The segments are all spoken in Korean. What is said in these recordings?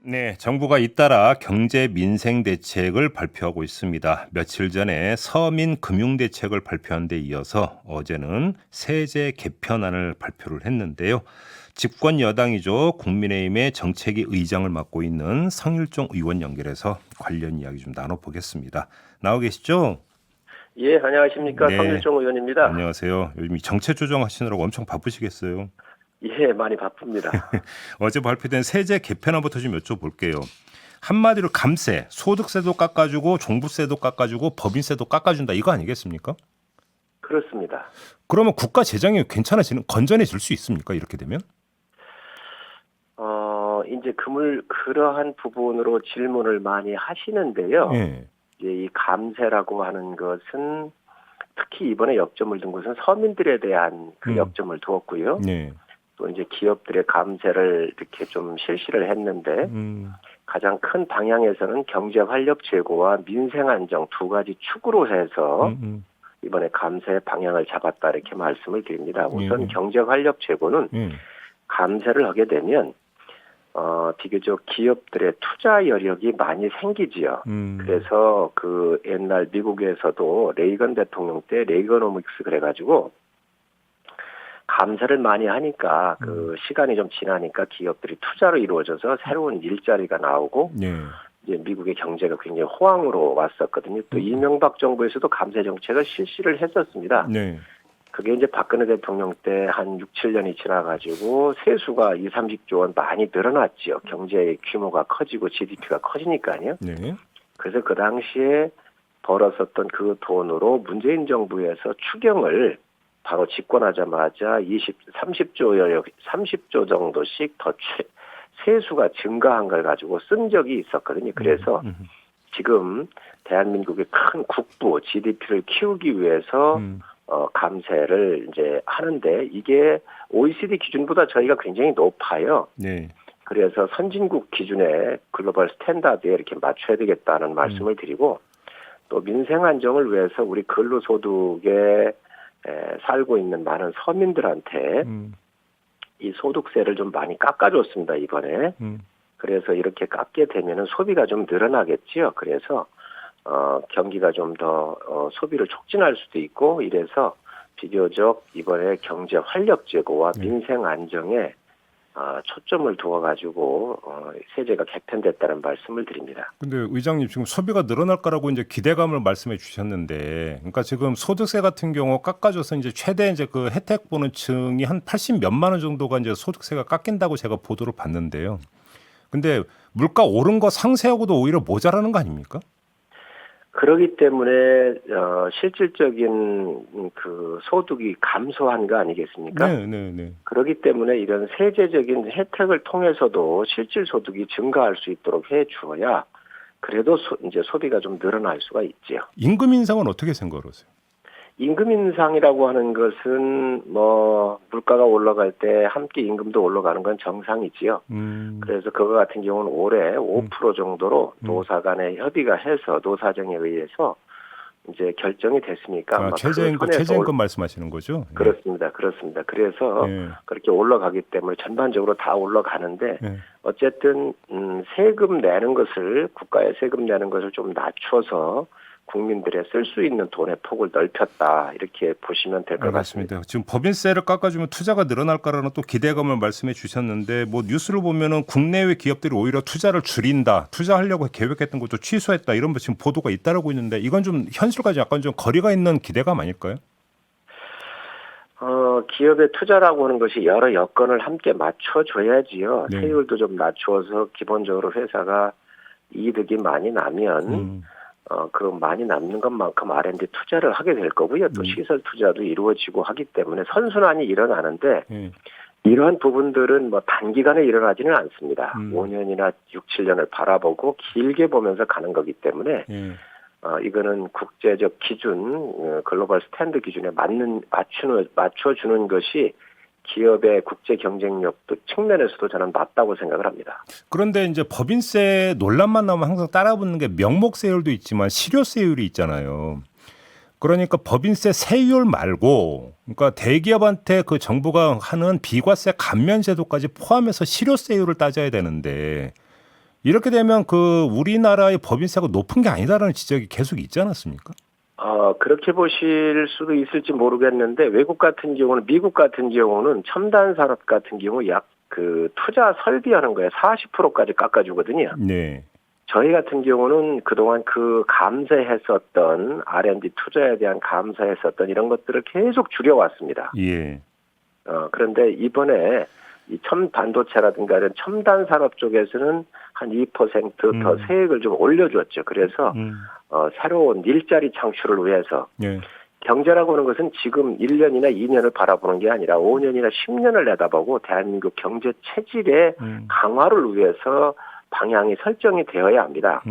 네, 정부가 잇따라 경제 민생 대책을 발표하고 있습니다. 며칠 전에 서민 금융 대책을 발표한 데 이어서 어제는 세제 개편안을 발표를 했는데요. 집권 여당이죠. 국민의힘의 정책위 의장을 맡고 있는 성일종 의원 연결해서 관련 이야기 좀 나눠보겠습니다. 나오 계시죠? 예, 안녕하십니까. 네, 성일종 의원입니다. 안녕하세요. 요즘 이 정책 조정하시느라고 엄청 바쁘시겠어요. 예, 많이 바쁩니다. 어제 발표된 세제 개편안부터 좀 여쭤볼게요. 한마디로 감세, 소득세도 깎아주고 종부세도 깎아주고 법인세도 깎아준다 이거 아니겠습니까? 그렇습니다. 그러면 국가 재정이 건전해질 수 있습니까? 이렇게 되면? 이제 그러한 부분으로 질문을 많이 하시는데요. 예. 이제 이 감세라고 하는 것은 특히 이번에 역점을 둔 것은 서민들에 대한 그 역점을 두었고요. 네. 또 이제 기업들의 감세를 이렇게 좀 실시를 했는데 가장 큰 방향에서는 경제 활력 제고와 민생 안정 두 가지 축으로 해서 이번에 감세 방향을 잡았다 이렇게 말씀을 드립니다. 우선 경제 활력 제고는 감세를 하게 되면 비교적 기업들의 투자 여력이 많이 생기지요. 그래서 그 옛날 미국에서도 레이건 대통령 때 레이거노믹스 그래가지고 감세를 많이 하니까 그 시간이 좀 지나니까 기업들이 투자로 이루어져서 새로운 일자리가 나오고 이제 미국의 경제가 굉장히 호황으로 왔었거든요. 또 이명박 정부에서도 감세 정책을 실시를 했었습니다. 네. 그게 이제 박근혜 대통령 때 한 6, 7년이 지나가지고 세수가 2, 30조 원 많이 늘어났지요. 경제의 규모가 커지고 GDP가 커지니까요. 네. 그래서 그 당시에 벌었었던 그 돈으로 문재인 정부에서 추경을 바로 집권하자마자 30조 정도씩 더 세수가 증가한 걸 가지고 쓴 적이 있었거든요. 그래서 지금 대한민국의 큰 국부 GDP를 키우기 위해서 감세를 이제 하는데 이게 OECD 기준보다 저희가 굉장히 높아요. 네. 그래서 선진국 기준에 글로벌 스탠다드에 이렇게 맞춰야 되겠다는 말씀을 드리고 또 민생 안정을 위해서 우리 근로소득에 살고 있는 많은 서민들한테 이 소득세를 좀 많이 깎아줬습니다, 이번에. 그래서 이렇게 깎게 되면은 소비가 좀 늘어나겠지요. 그래서 경기가 좀 더 소비를 촉진할 수도 있고 이래서 비교적 이번에 경제 활력 제고와 민생 안정에 초점을 두어가지고 세제가 개편됐다는 말씀을 드립니다. 근데 의장님 지금 소비가 늘어날 거라고 이제 기대감을 말씀해 주셨는데, 그러니까 지금 소득세 같은 경우 깎아줘서 이제 최대 이제 그 혜택 보는 층이 한 80 몇만 원 정도가 이제 소득세가 깎인다고 제가 보도를 봤는데요. 근데 물가 오른 거 상쇄하고도 오히려 모자라는 거 아닙니까? 그렇기 때문에 실질적인 그 소득이 감소한 거 아니겠습니까? 네. 그렇기 때문에 이런 세제적인 혜택을 통해서도 실질 소득이 증가할 수 있도록 해 주어야 그래도 이제 소비가 좀 늘어날 수가 있지요. 임금 인상은 어떻게 생각하세요? 임금 인상이라고 하는 것은 뭐 물가가 올라갈 때 함께 임금도 올라가는 건 정상이지요. 그래서 그거 같은 경우는 올해 5% 정도로 노사 간에 협의가 해서 노사정에 의해서 이제 결정이 됐으니까 최저임금 말씀하시는 거죠? 그렇습니다. 그래서 그렇게 올라가기 때문에 전반적으로 다 올라가는데 어쨌든 세금 내는 것을 국가에 세금 내는 것을 좀 낮춰서 국민들의 쓸 수 있는 돈의 폭을 넓혔다 이렇게 보시면 될 것 같습니다. 지금 법인세를 깎아주면 투자가 늘어날 거라는 또 기대감을 말씀해 주셨는데 뭐 뉴스를 보면은 국내외 기업들이 오히려 투자를 줄인다, 투자하려고 계획했던 것도 취소했다 이런 지금 보도가 잇따르고 있는데 이건 좀 현실까지 약간 좀 거리가 있는 기대감 아닐까요? 기업의 투자라고 하는 것이 여러 여건을 함께 맞춰줘야지요. 세율도 좀 낮추어서 기본적으로 회사가 이득이 많이 나면 그 많이 남는 것만큼 R&D 투자를 하게 될 거고요. 또 시설 투자도 이루어지고 하기 때문에 선순환이 일어나는데 이러한 부분들은 뭐 단기간에 일어나지는 않습니다. 5년이나 6, 7년을 바라보고 길게 보면서 가는 거기 때문에 이거는 국제적 기준, 글로벌 스탠드 기준에 맞춰주는 것이 기업의 국제 경쟁력도 측면에서도 저는 맞다고 생각을 합니다. 그런데 이제 법인세 논란만 나오면 항상 따라붙는 게 명목세율도 있지만 실효세율이 있잖아요. 그러니까 법인세 세율 말고 그러니까 대기업한테 그 정부가 하는 비과세 감면 제도까지 포함해서 실효세율을 따져야 되는데 이렇게 되면 그 우리나라의 법인세가 높은 게 아니다라는 지적이 계속 있지 않았습니까? 그렇게 보실 수도 있을지 모르겠는데 외국 같은 경우는 미국 같은 경우는 첨단 산업 같은 경우 약 그 투자 설비하는 거에 40%까지 깎아주거든요. 네. 저희 같은 경우는 그동안 그 감세했었던 R&D 투자에 대한 감세했었던 이런 것들을 계속 줄여왔습니다. 예. 그런데 이번에 이 반도체라든가 이런 첨단 산업 쪽에서는 한 2%더 세액을 좀 올려줬죠. 그래서 새로운 일자리 창출을 위해서 예. 경제라고 하는 것은 지금 1년이나 2년을 바라보는 게 아니라 5년이나 10년을 내다보고 대한민국 경제 체질의 강화를 위해서 방향이 설정이 되어야 합니다.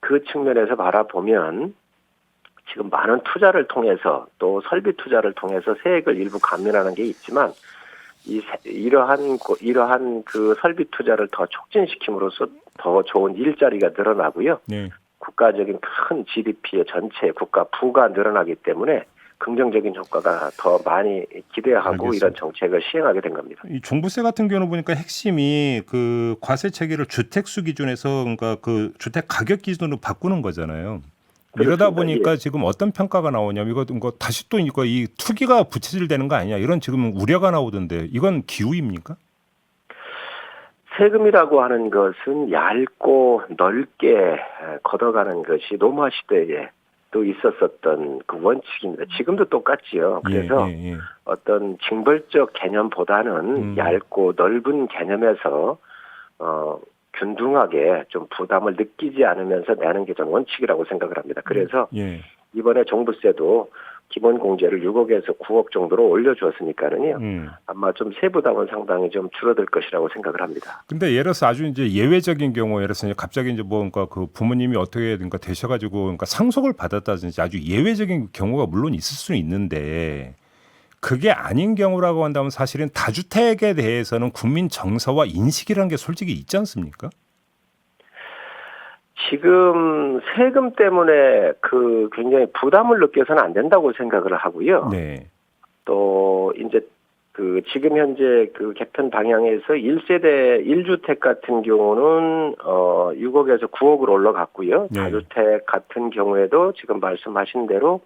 그 측면에서 바라보면 지금 많은 투자를 통해서 또 설비 투자를 통해서 세액을 일부 감면하는 게 있지만 이러한 그 설비 투자를 더 촉진시킴으로써 더 좋은 일자리가 늘어나고요. 네. 국가적인 큰 GDP의 전체 국가 부가 늘어나기 때문에 긍정적인 효과가 더 많이 기대하고 알겠습니다. 이런 정책을 시행하게 된 겁니다. 이 종부세 같은 경우는 보니까 핵심이 그 과세 체계를 주택수 기준에서 그러니까 그 주택 가격 기준으로 바꾸는 거잖아요. 이러다 그렇습니다. 보니까 예. 지금 어떤 평가가 나오냐면 이거 다시 또 이거 이 투기가 부채질되는 거 아니냐 이런 지금 우려가 나오던데 이건 기우입니까? 세금이라고 하는 것은 얇고 넓게 걷어가는 것이 노무화 시대에 또 있었었던 그 원칙입니다. 지금도 똑같지요. 그래서 어떤 징벌적 개념보다는 얇고 넓은 개념에서 균등하게 좀 부담을 느끼지 않으면서 내는 게 전 원칙이라고 생각을 합니다. 그래서 이번에 종부세도 기본 공제를 6억에서 9억 정도로 올려주었으니까는요. 아마 좀 세부담은 상당히 좀 줄어들 것이라고 생각을 합니다. 근데 예를 들어서 아주 이제 예외적인 경우, 예를 들어서 갑자기 이제 뭐 그러니까 그 부모님이 어떻게 그러니까 되셔가지고 그러니까 상속을 받았다든지 아주 예외적인 경우가 물론 있을 수는 있는데 그게 아닌 경우라고 한다면 사실은 다주택에 대해서는 국민 정서와 인식이라는 게 솔직히 있지 않습니까? 지금 세금 때문에 그 굉장히 부담을 느껴서는 안 된다고 생각을 하고요. 네. 또 이제 그 지금 현재 그 개편 방향에서 1세대 1주택 같은 경우는 6억에서 9억으로 올라갔고요. 네. 다주택 같은 경우에도 지금 말씀하신 대로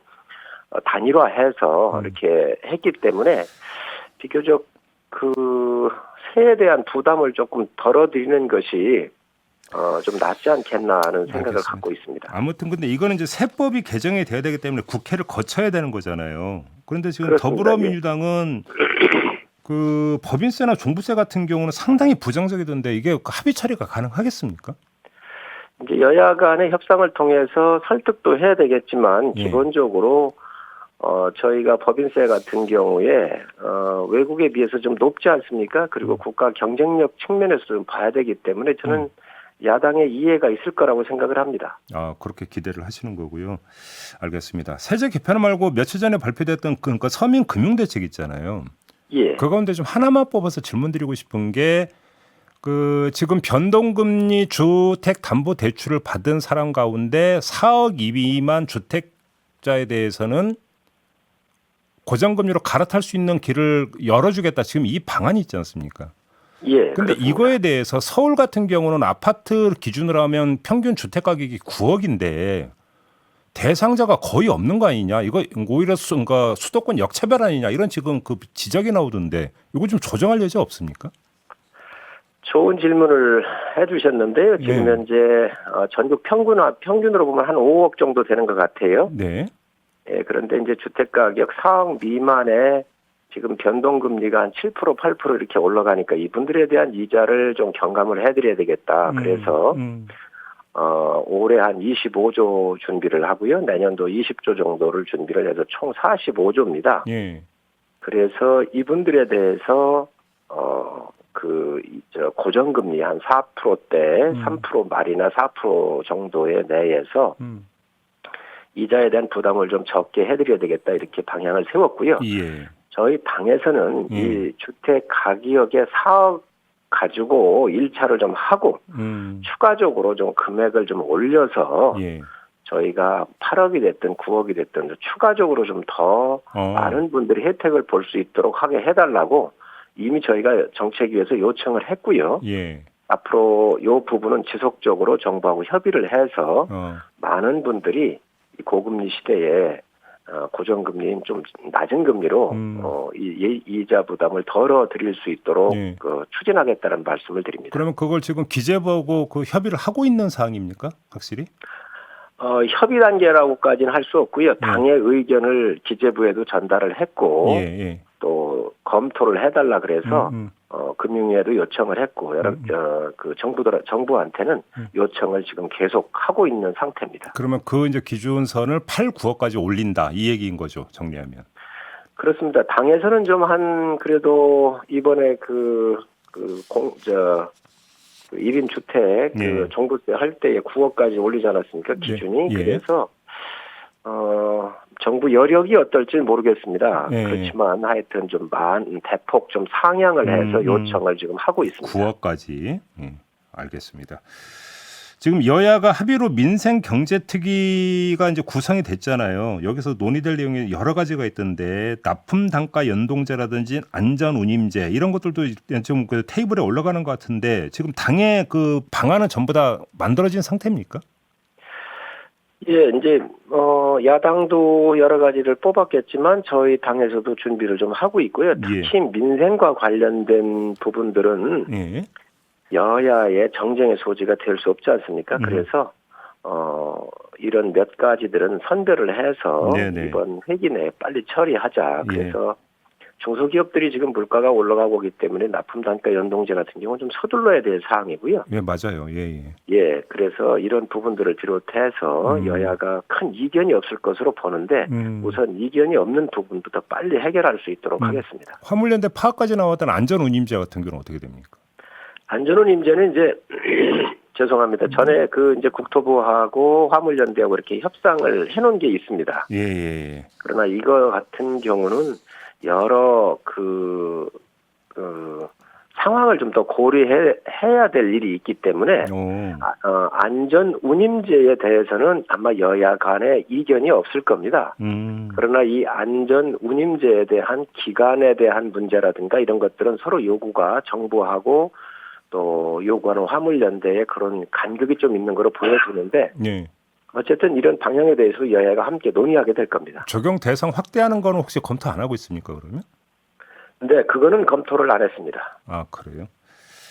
단일화해서 이렇게 했기 때문에 비교적 그 세에 대한 부담을 조금 덜어드리는 것이 좀 낫지 않겠나 하는 생각을 알겠습니다. 갖고 있습니다. 아무튼 근데 이거는 이제 세법이 개정이 돼야 되기 때문에 국회를 거쳐야 되는 거잖아요. 그런데 지금 그렇습니다. 더불어민주당은 그 법인세나 종부세 같은 경우는 상당히 부정적이던데 이게 합의 처리가 가능하겠습니까? 이제 여야 간의 협상을 통해서 설득도 해야 되겠지만 기본적으로 저희가 법인세 같은 경우에 외국에 비해서 좀 높지 않습니까? 그리고 국가 경쟁력 측면에서 좀 봐야 되기 때문에 저는 야당의 이해가 있을 거라고 생각을 합니다. 그렇게 기대를 하시는 거고요. 알겠습니다. 세제 개편 말고 며칠 전에 발표됐던 그러니까 서민 금융대책 있잖아요. 예. 그 가운데 좀 하나만 뽑아서 질문드리고 싶은 게 그 지금 변동금리 주택담보대출을 받은 사람 가운데 4억 이미만 주택자에 대해서는 고정금리로 갈아탈 수 있는 길을 열어주겠다. 지금 이 방안이 있지 않습니까? 예. 근데 이거에 대해서 서울 같은 경우는 아파트 기준으로 하면 평균 주택 가격이 9억인데 대상자가 거의 없는 거 아니냐? 이거 오히려 그러니까 수도권 역차별 아니냐? 이런 지금 그 지적이 나오던데 이거 좀 조정할 여지 없습니까? 좋은 질문을 해주셨는데요. 지금 현재 전국 평균으로 보면 한 5억 정도 되는 것 같아요. 네. 예, 그런데 이제 주택가격 4억 미만에 지금 변동금리가 한 7%, 8% 이렇게 올라가니까 이분들에 대한 이자를 좀 경감을 해드려야 되겠다. 그래서 올해 한 25조 준비를 하고요. 내년도 20조 정도를 준비를 해서 총 45조입니다. 예. 그래서 이분들에 대해서 고정금리 한 4%대 3% 말이나 4% 정도의 내에서 이자에 대한 부담을 좀 적게 해드려야 되겠다 이렇게 방향을 세웠고요. 예. 저희 당에서는 이 주택 가격의 4억 가지고 1차를 좀 하고 추가적으로 좀 금액을 좀 올려서 저희가 8억이 됐든 9억이 됐든 추가적으로 좀 더 많은 분들이 혜택을 볼 수 있도록 하게 해달라고 이미 저희가 정책위에서 요청을 했고요. 앞으로 이 부분은 지속적으로 정부하고 협의를 해서 많은 분들이 이 고금리 시대에 고정금리인 좀 낮은 금리로 이 이자 부담을 덜어드릴 수 있도록 예. 추진하겠다는 말씀을 드립니다. 그러면 그걸 지금 기재부하고 그 협의를 하고 있는 사항입니까? 확실히? 협의 단계라고까지는 할 수 없고요. 당의 의견을 기재부에도 전달을 했고 예. 또 검토를 해달라 그래서 금융위에도 요청을 했고 그 정부한테는 요청을 지금 계속 하고 있는 상태입니다. 그러면 그 이제 기준선을 8, 9억까지 올린다 이 얘기인 거죠. 정리하면. 그렇습니다. 당에서는 좀 그래도 이번에 1인 주택 예. 종부세 할 때에 9억까지 올리지 않았습니까? 기준이. 예. 그래서 정부 여력이 어떨지 모르겠습니다. 예. 그렇지만 하여튼 좀 대폭 좀 상향을 해서 요청을 지금 하고 있습니다. 9억까지. 알겠습니다. 지금 여야가 합의로 민생 경제특위가 이제 구성이 됐잖아요. 여기서 논의될 내용이 여러 가지가 있던데 납품 단가 연동제라든지 안전 운임제 이런 것들도 지금 그 테이블에 올라가는 것 같은데 지금 당의 그 방안은 전부 다 만들어진 상태입니까? 예, 이제 야당도 여러 가지를 뽑았겠지만 저희 당에서도 준비를 좀 하고 있고요. 특히 민생과 관련된 부분들은 예. 여야의 정쟁의 소지가 될 수 없지 않습니까? 그래서 이런 몇 가지들은 선별을 해서 네네. 이번 회기 내에 빨리 처리하자. 그래서 중소기업들이 지금 물가가 올라가고 있기 때문에 납품 단가 연동제 같은 경우는 좀 서둘러야 될 사항이고요. 예, 맞아요. 예. 예, 그래서 이런 부분들을 비롯해서 여야가 큰 이견이 없을 것으로 보는데 우선 이견이 없는 부분부터 빨리 해결할 수 있도록 하겠습니다. 화물연대 파업까지 나왔던 안전 운임제 같은 경우는 어떻게 됩니까? 안전운임제는 이제 죄송합니다. 전에 이제 국토부하고 화물연대하고 이렇게 협상을 해놓은 게 있습니다. 예. 그러나 이거 같은 경우는 여러 상황을 좀 더 고려해야 될 일이 있기 때문에 안전 운임제에 대해서는 아마 여야 간에 이견이 없을 겁니다. 그러나 이 안전 운임제에 대한 기간에 대한 문제라든가 이런 것들은 서로 요구가 정부하고 또 요구하는 화물연대에 그런 간극이 좀 있는 거로 보여지는데 어쨌든 이런 방향에 대해서 여야가 함께 논의하게 될 겁니다. 적용 대상 확대하는 거는 혹시 검토 안 하고 있습니까, 그러면? 네, 그거는 검토를 안 했습니다. 아, 그래요?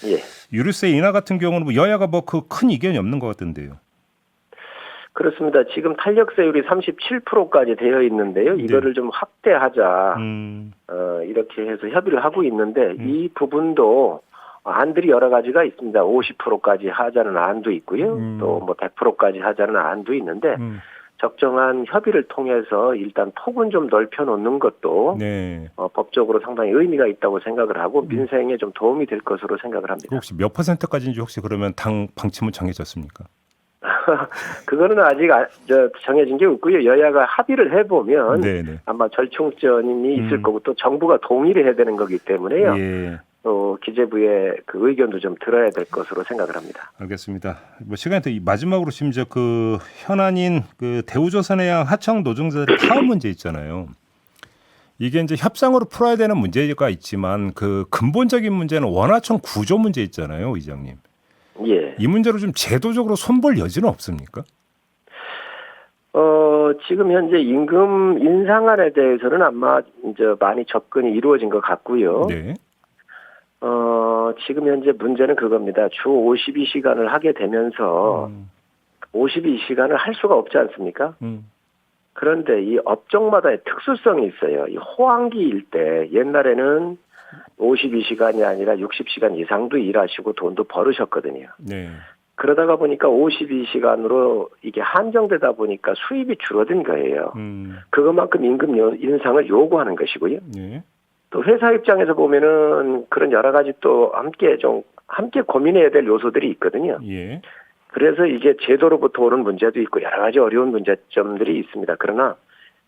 예. 유류세 인하 같은 경우는 뭐 여야가 뭐 그 큰 이견이 없는 것 같던데요. 그렇습니다. 지금 탄력세율이 37%까지 되어 있는데요. 이거를 좀 확대하자. 이렇게 해서 협의를 하고 있는데 이 부분도 안들이 여러 가지가 있습니다. 50%까지 하자는 안도 있고요. 또 뭐 100%까지 하자는 안도 있는데 적정한 협의를 통해서 일단 폭은 좀 넓혀놓는 것도 법적으로 상당히 의미가 있다고 생각을 하고 민생에 좀 도움이 될 것으로 생각을 합니다. 혹시 몇 %까지인지 혹시 그러면 당 방침은 정해졌습니까? 그거는 아직 정해진 게 없고요. 여야가 합의를 해보면 아마 절충점이 있을 거고 또 정부가 동의를 해야 되는 거기 때문에요. 또 기재부의 그 의견도 좀 들어야 될 것으로 생각을 합니다. 알겠습니다. 뭐 시간이 더 마지막으로 심지어 그 현안인 그 대우조선해양 하청 노동자들의 파업 문제 있잖아요. 이게 이제 협상으로 풀어야 되는 문제가 있지만 그 근본적인 문제는 원하청 구조 문제 있잖아요, 의장님. 예. 이 문제로 좀 제도적으로 손볼 여지는 없습니까? 지금 현재 임금 인상안에 대해서는 아마 이제 많이 접근이 이루어진 것 같고요. 지금 현재 문제는 그겁니다. 주 52시간을 하게 되면서 52시간을 할 수가 없지 않습니까? 그런데 이 업종마다의 특수성이 있어요. 이 호황기일 때 옛날에는 52시간이 아니라 60시간 이상도 일하시고 돈도 벌으셨거든요. 그러다가 보니까 52시간으로 이게 한정되다 보니까 수입이 줄어든 거예요. 그것만큼 임금 인상을 요구하는 것이고요. 또 회사 입장에서 보면은 그런 여러 가지 또 함께 고민해야 될 요소들이 있거든요. 그래서 이게 제도로부터 오는 문제도 있고 여러 가지 어려운 문제점들이 있습니다. 그러나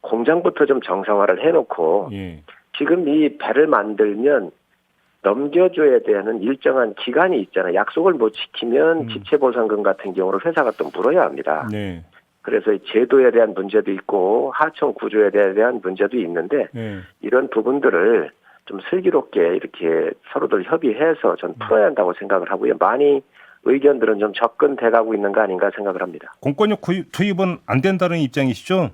공장부터 좀 정상화를 해놓고 지금 이 배를 만들면 넘겨줘야 되는 일정한 기간이 있잖아요. 약속을 못 지키면 지체보상금 같은 경우로 회사가 또 물어야 합니다. 그래서 제도에 대한 문제도 있고 하청 구조에 대한 문제도 있는데 이런 부분들을 좀 슬기롭게 이렇게 서로들 협의해서 전 풀어야 한다고 생각을 하고요. 많이 의견들은 좀 접근돼 가고 있는 거 아닌가 생각을 합니다. 공권력 투입은 안 된다는 입장이시죠?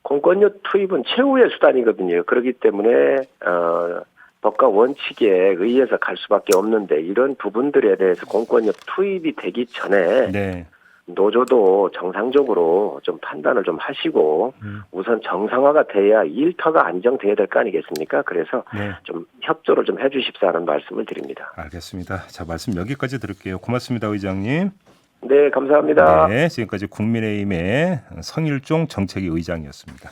공권력 투입은 최후의 수단이거든요. 그렇기 때문에 법과 원칙에 의해서 갈 수밖에 없는데 이런 부분들에 대해서 공권력 투입이 되기 전에 네. 노조도 정상적으로 좀 판단을 좀 하시고 우선 정상화가 돼야 일터가 안정돼야 될 거 아니겠습니까? 그래서 네. 좀 협조를 좀 해주십사는 말씀을 드립니다. 알겠습니다. 자, 말씀 여기까지 들을게요. 고맙습니다, 의장님. 네, 감사합니다. 네, 지금까지 국민의힘의 성일종 정책위 의장이었습니다.